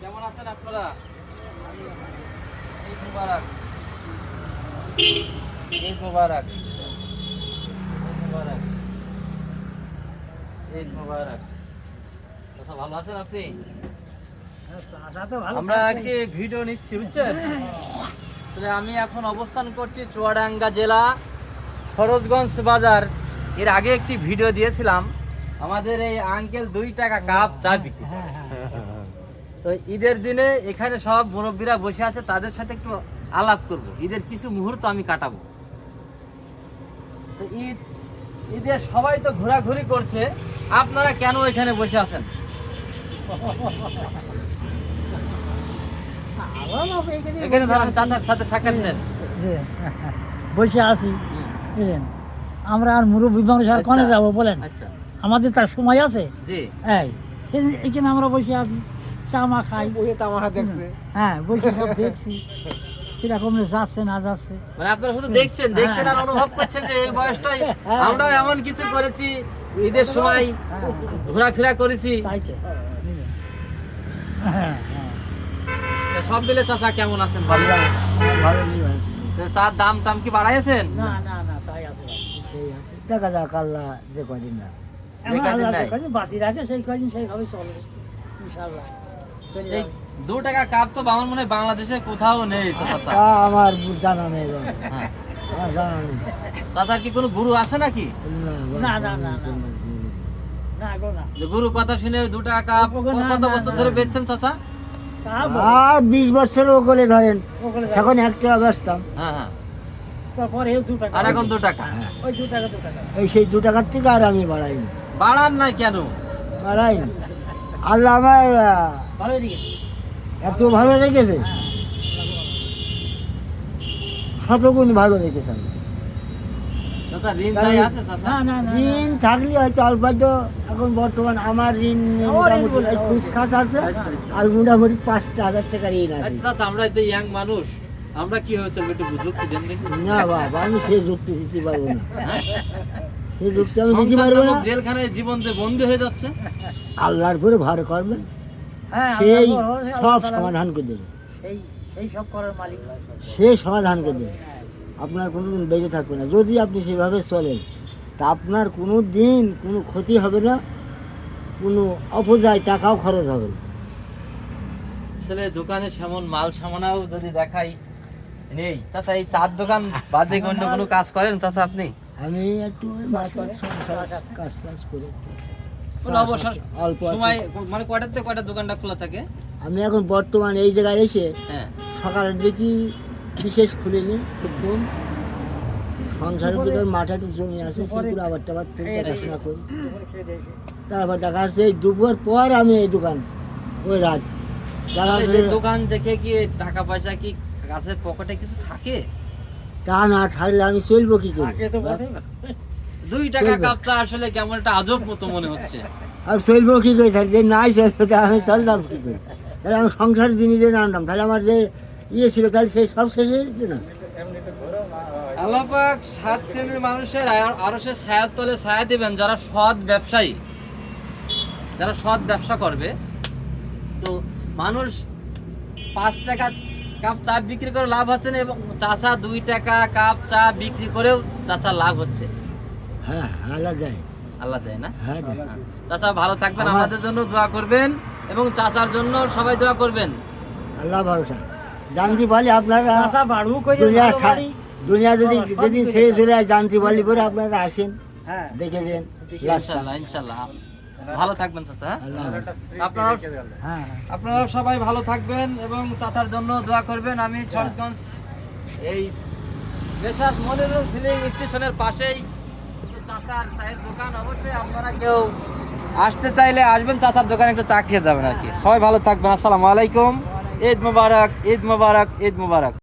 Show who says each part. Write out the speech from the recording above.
Speaker 1: কেমন আছেন আপনারা? ঈদ মুবারক, ঈদ মুবারক, মুবারক, ঈদ মুবারক। আচ্ছা, ভালো আছেন আপনি? আমরা একটি ভিডিও নিচ্ছি, বুঝছেন? আসলে আমি এখন অবস্থান করছি চুয়াডাঙ্গা জেলা সরোজগঞ্জ বাজার। এর আগে একটি ভিডিও দিয়েছিলাম, আমাদের এই আঙ্কেল 2 টাকা কাপ চা বিক্রি। তো ঈদের দিনে এখানে সব মুরব্বীরা বসে আছে, তাদের সাথে একটু আলাপ করব, ঈদের কিছু মুহূর্ত আমি কাটাবো। তো ঈদের সবাই তো ঘোরাঘুরি করছে, আপনারা কেন এখানে বসে আছেন? এখানে ধরেন চাচার সাথে সাক্ষাৎ নেন।
Speaker 2: বসে আছি, বুঝলেন? আমরা আর মুরব্বী মানুষ আর কোনে যাবো বলেন?
Speaker 1: আচ্ছা,
Speaker 2: আমাদের তার সময় আছে?
Speaker 1: জি।
Speaker 2: এখানে আমরা বসে আছি, চা মা খাই, হ্যাঁ বসে সব দেখছি কিরকম যাচ্ছে না যাচ্ছে।
Speaker 1: মানে আপনারা শুধু দেখছেন আর অনুভব করছেন যে এই বয়সটাই আমরাও এমন কিছু করেছি, ঈদের সময় ঘোরাফেরা করেছি।
Speaker 2: তাই তো, হ্যাঁ হ্যাঁ।
Speaker 1: তো সব মিলে চাচা কেমন আছেন? ভালো।
Speaker 2: ভালো নেই ভাই।
Speaker 1: তো চার দাম টাম কি বাড়াইছেন?
Speaker 2: না না না, তাই আছে, সেই আছে। দেখা যাক আল্লাহ যে কদিন না
Speaker 1: যে কদিন নাই।
Speaker 2: বাঁচি রাখে সেই কদিন সেইভাবে চলবে ইনশাআল্লাহ।
Speaker 1: এই 2 টাকা কাপ তো আমার মনে হয় বাংলাদেশে কোথাও নেই চাচা।
Speaker 2: আমার জানা নেই,
Speaker 1: হ্যাঁ।
Speaker 2: আমার জানা নেই।
Speaker 1: চাচার কি কোনো গুরু আছে নাকি?
Speaker 2: না না না না না গো না।
Speaker 1: যে গুরু কথা শুনে 2 টাকা কাপ কত বছর ধরে বেচছেন চাচা?
Speaker 2: আর 20 বছর ওগুলো ধরেন, এখন 1 টাকা বেচতাম।
Speaker 1: হ্যাঁ হ্যাঁ।
Speaker 2: তারপরে 2 টাকা,
Speaker 1: আর এখন 2 টাকা।
Speaker 2: ওই 2 টাকা 2 টাকা, এই সেই 2 টাকার থেকে আর আমি বাড়াইনি।
Speaker 1: বাড়ান নাই কেন?
Speaker 2: বাড়াইনি, আল্লাহ আমার ভালো রেখেছে, এত ভালো রেখেছে, শতগুণ ভালো রেখেছে।
Speaker 1: চাচা ঋণ নাই আছে চাচা?
Speaker 2: ঋণ থাকলে হয়তো অল্প, এখন বর্তমান আমার ঋণ মোটামুটি খুচখাচ আছে, আর মোটামুটি 5,000 টাকা ঋণ আছে।
Speaker 1: আচ্ছা চাচা, আমরা তো ইয়াং মানুষ, আমরা কি হয়েছে একটু যুক্তি দেন দেখি।
Speaker 2: না বাবা, আমি সেই যুক্তি দিতে পারবো না,
Speaker 1: হ্যাঁ?
Speaker 2: সেই যুক্তি আমি দিতে
Speaker 1: সংসার
Speaker 2: পারবো
Speaker 1: তো
Speaker 2: না।
Speaker 1: জেলখানায় জীবন দিয়ে বন্দী হয়ে যাচ্ছে।
Speaker 2: আল্লাহর উপরে ভর করবেন, সেই সব সমাধান করে দেবে, সেই সমাধান করে দেবে। আপনার কোনো দিন বেঁচে থাকবে না যদি আপনি সেভাবে চলেন, তা আপনার কোনো দিন কোনো ক্ষতি হবে না, কোনো অপচয় টাকাও খরচ হবে না।
Speaker 1: আসলে দোকানে সেমন মাল সামানাও যদি দেখাই নেই চাচা। এই চার দোকান বাদে অন্য কোনো কাজ করেন চাচা আপনি?
Speaker 2: আমি একটু কাজ টাজ করে
Speaker 1: কোনো অবসর
Speaker 2: অল্প
Speaker 1: সময় মানে কয়টার থেকে কয়টা দোকানটা খোলা থাকে?
Speaker 2: আমি এখন বর্তমান এই জায়গায় এসে
Speaker 1: হ্যাঁ।
Speaker 2: সকালের দিকে বিশেষ খুলিনি, খুব কম। সংসারের দিকে মাঠে একটু জমি আছে, সেগুলো আবার টাবার দেখাশোনা করি। তারপর দেখা যাচ্ছে এই দুপুর পর আমি এই দোকান, ওই রাত
Speaker 1: দোকান দেখে কি টাকা পয়সা কি কাছের পকেটে কিছু থাকে?
Speaker 2: তা না থাকলে আমি চলবো কি করে?
Speaker 1: 2 টাকা কাপটা আসলে কেমন একটা আজব মতো মনে হচ্ছে।
Speaker 2: আর চলবো কি করে? থাকলে নাই চলবে, আমি চলতাম কি করে? তাহলে আমি সংসার জিনিসে নামতাম, তাহলে আমার যে ইয়ে ছিল তাহলে সেই সব শেষ হয়ে যেত না।
Speaker 1: আল্লাহ পাক 7 শ্রেণীর মানুষের আরশের ছায়ার তলে ছায়া দিবেন যারা সৎ ব্যবসায়ী, যারা সৎ ব্যবসা করবে। তো মানুষ 5 টাকা কাপ চা বিক্রি করে লাভ হচ্ছে না, এবং চাচা 2 টাকা কাপ চা বিক্রি করেও চাচা লাভ হচ্ছে।
Speaker 2: হ্যাঁ আলাদা,
Speaker 1: আল্লাহ দেয় না?
Speaker 2: হ্যাঁ
Speaker 1: চাচা ভালো থাকবেন, আমাদের জন্য দোয়া করবেন এবং চাচার জন্য সবাই দোয়া করবেন।
Speaker 2: আল্লাহ ভরসা। জানতে বলি আপনারা দুনিয়া যদি যেদিন ছেড়ে চলে যায়, জানতে বলি পরে আপনারা আসেন, দেখে দেন।
Speaker 1: ইনশাআল্লাহ ইনশাআল্লাহ ভালো থাকবেন চাচা। আপনারা সবাই ভালো থাকবেন এবং চাচার জন্য দোয়া করবেন। আমি সরোজগঞ্জ এই মেসাজ মনিরুল ফিলিং স্টেশনের পাশেই চাচার চায়ের দোকান। অবশ্যই আপনারা কেউ আসতে চাইলে আসবেন, চাচার দোকানে একটু চা খেয়ে যাবেন আর কি। সবাই ভালো থাকবেন। আসসালামু আলাইকুম। ঈদ মুবারক, ঈদ মুবারক, ঈদ মুবারক।